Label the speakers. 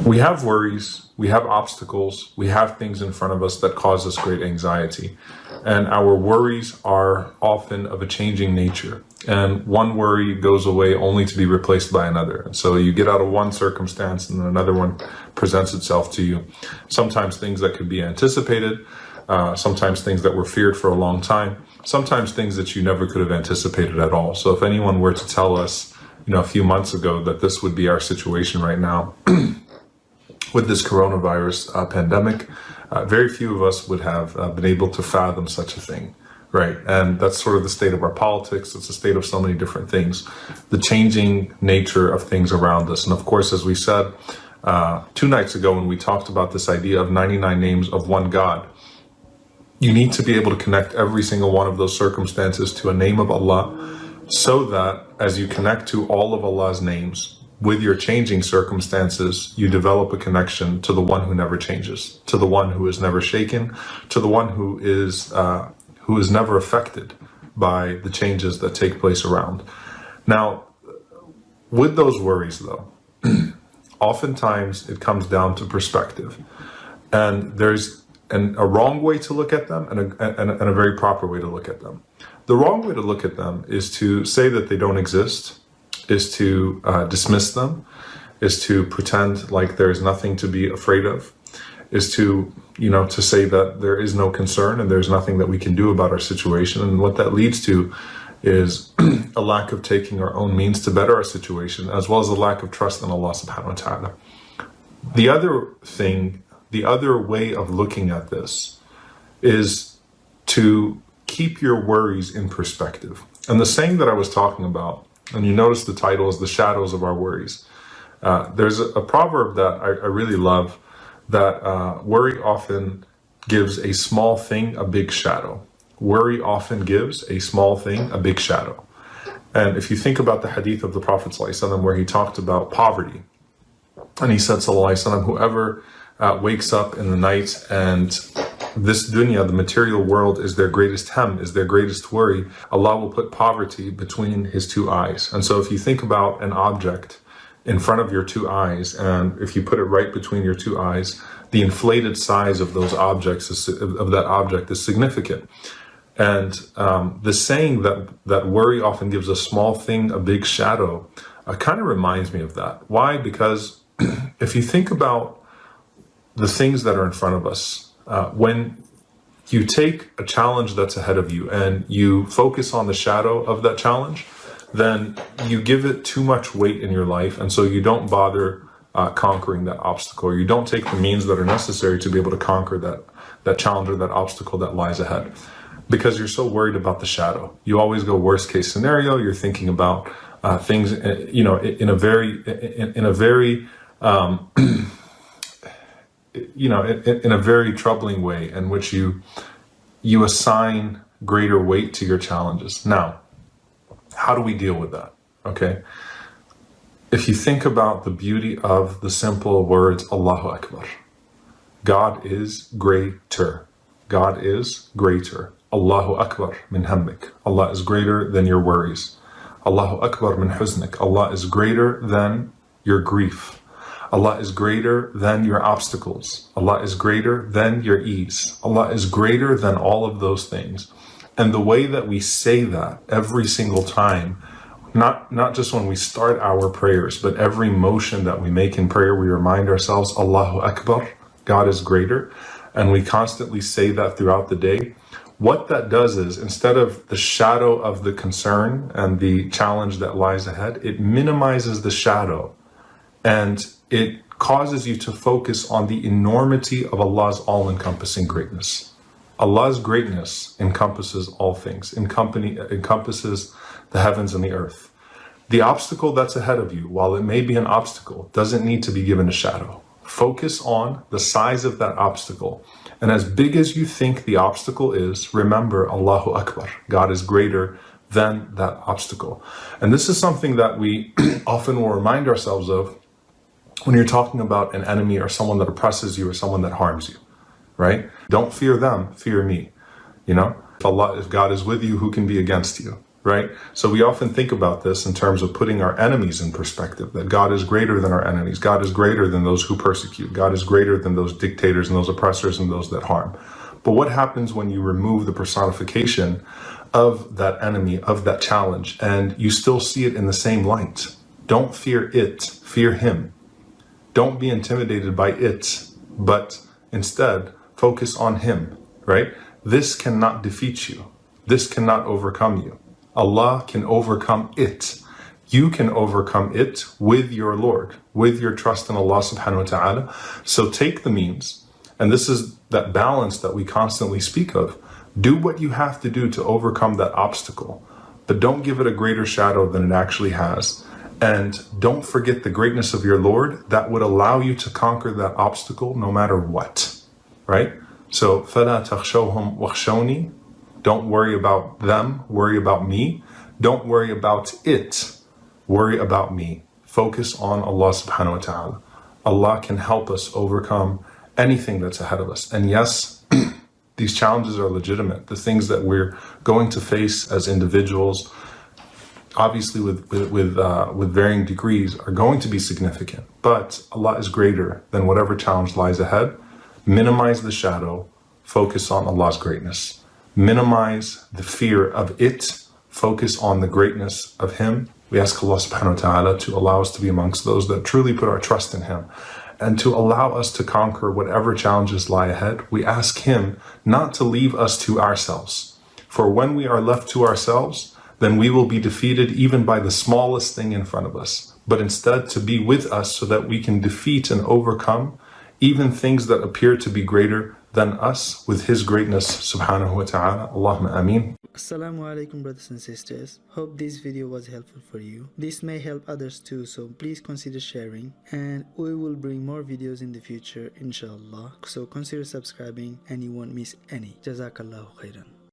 Speaker 1: We have worries, we have obstacles, we have things in front of us that cause us great anxiety. And our worries are often of a changing nature. And one worry goes away only to be replaced by another. And so you get out of one circumstance and then another one presents itself to you. Sometimes things that could be anticipated, sometimes things that were feared for a long time, sometimes things that you never could have anticipated at all. So if anyone were to tell us, a few months ago that this would be our situation right now, with this coronavirus pandemic, very few of us would have been able to fathom such a thing, right? And that's sort of the state of our politics. It's the state of so many different things, the changing nature of things around us. And of course, as we said 2 nights ago when we talked about this idea of 99 names of one God, you need to be able to connect every single one of those circumstances to a name of Allah, so that as you connect to all of Allah's names, with your changing circumstances, you develop a connection to the one who never changes, to the one who is never shaken, to the one who is never affected by the changes that take place around. Now, with those worries though, oftentimes it comes down to perspective. And there's a wrong way to look at them and a very proper way to look at them. The wrong way to look at them is to say that they don't exist, is to dismiss them, is to pretend like there is nothing to be afraid of, is to say that there is no concern and there's nothing that we can do about our situation. And what that leads to is a lack of taking our own means to better our situation, as well as a lack of trust in Allah subhanahu wa ta'ala. The other way of looking at this is to keep your worries in perspective. And the saying that I was talking about, and you notice the title is The Shadows of Our Worries. There's a proverb that I really love, that worry often gives a small thing a big shadow. Worry often gives a small thing a big shadow. And if you think about the hadith of the Prophet ﷺ, where he talked about poverty, and he said, ﷺ, whoever wakes up in the night and this dunya, the material world, is their greatest hem, is their greatest worry, Allah will put poverty between his 2 eyes. And so if you think about an object in front of your 2 eyes, and if you put it right between your 2 eyes, the inflated size of those objects of that object is significant. And the saying that worry often gives a small thing a big shadow kind of reminds me of that. Why? Because if you think about the things that are in front of us, when you take a challenge that's ahead of you and you focus on the shadow of that challenge, then you give it too much weight in your life, and so you don't bother conquering that obstacle, or you don't take the means that are necessary to be able to conquer that challenge or that obstacle that lies ahead, because you're so worried about the shadow. You always go worst case scenario. You're thinking about things, in a very in a very troubling way, in which you assign greater weight to your challenges. Now, how do we deal with that? Okay. If you think about the beauty of the simple words, Allahu Akbar, God is greater. God is greater. Allahu Akbar min hammik. Allah is greater than your worries. Allahu Akbar min huznik. Allah is greater than your grief. Allah is greater than your obstacles. Allah is greater than your ease. Allah is greater than all of those things. And the way that we say that every single time, not just when we start our prayers, but every motion that we make in prayer, we remind ourselves, Allahu Akbar, God is greater. And we constantly say that throughout the day. What that does is, instead of the shadow of the concern and the challenge that lies ahead, it minimizes the shadow. And it causes you to focus on the enormity of Allah's all-encompassing greatness. Allah's greatness encompasses all things, encompasses the heavens and the earth. The obstacle that's ahead of you, while it may be an obstacle, doesn't need to be given a shadow. Focus on the size of that obstacle. And as big as you think the obstacle is, remember Allahu Akbar. God is greater than that obstacle. And this is something that we often will remind ourselves of when you're talking about an enemy or someone that oppresses you or someone that harms you, right? Don't fear them, fear me. If God is with you, who can be against you? right? So we often think about this in terms of putting our enemies in perspective, that God is greater than our enemies. God is greater than those who persecute. God is greater than those dictators and those oppressors and those that harm. But what happens when you remove the personification of that enemy, of that challenge, and you still see it in the same light? Don't fear it, fear him. Don't be intimidated by it, but instead focus on him, right? This cannot defeat you. This cannot overcome you. Allah can overcome it. You can overcome it with your Lord, with your trust in Allah subhanahu wa ta'ala. So take the means, and this is that balance that we constantly speak of. Do what you have to do to overcome that obstacle, but don't give it a greater shadow than it actually has. And don't forget the greatness of your Lord that would allow you to conquer that obstacle no matter what, right? So, فَلَا تَخْشَوْهُمْ وَخْشَوْنِي. Don't worry about them, worry about me. Don't worry about it, worry about me. Focus on Allah subhanahu wa ta'ala. Allah can help us overcome anything that's ahead of us. And yes, these challenges are legitimate. The things that we're going to face as individuals, obviously with varying degrees, are going to be significant. But Allah is greater than whatever challenge lies ahead. Minimize the shadow, focus on Allah's greatness. Minimize the fear of it, focus on the greatness of him. We ask Allah subhanahu wa ta'ala to allow us to be amongst those that truly put our trust in him, and to allow us to conquer whatever challenges lie ahead. We ask him not to leave us to ourselves. For when we are left to ourselves, then we will be defeated even by the smallest thing in front of us. But instead to be with us so that we can defeat and overcome even things that appear to be greater than us with his greatness subhanahu wa ta'ala. Allahumma ameen.
Speaker 2: Assalamu alaikum, brothers and sisters. Hope this video was helpful for you. This may help others too, so please consider sharing, and we will bring more videos in the future inshallah. So consider subscribing and you won't miss any. Jazakallahu khairan.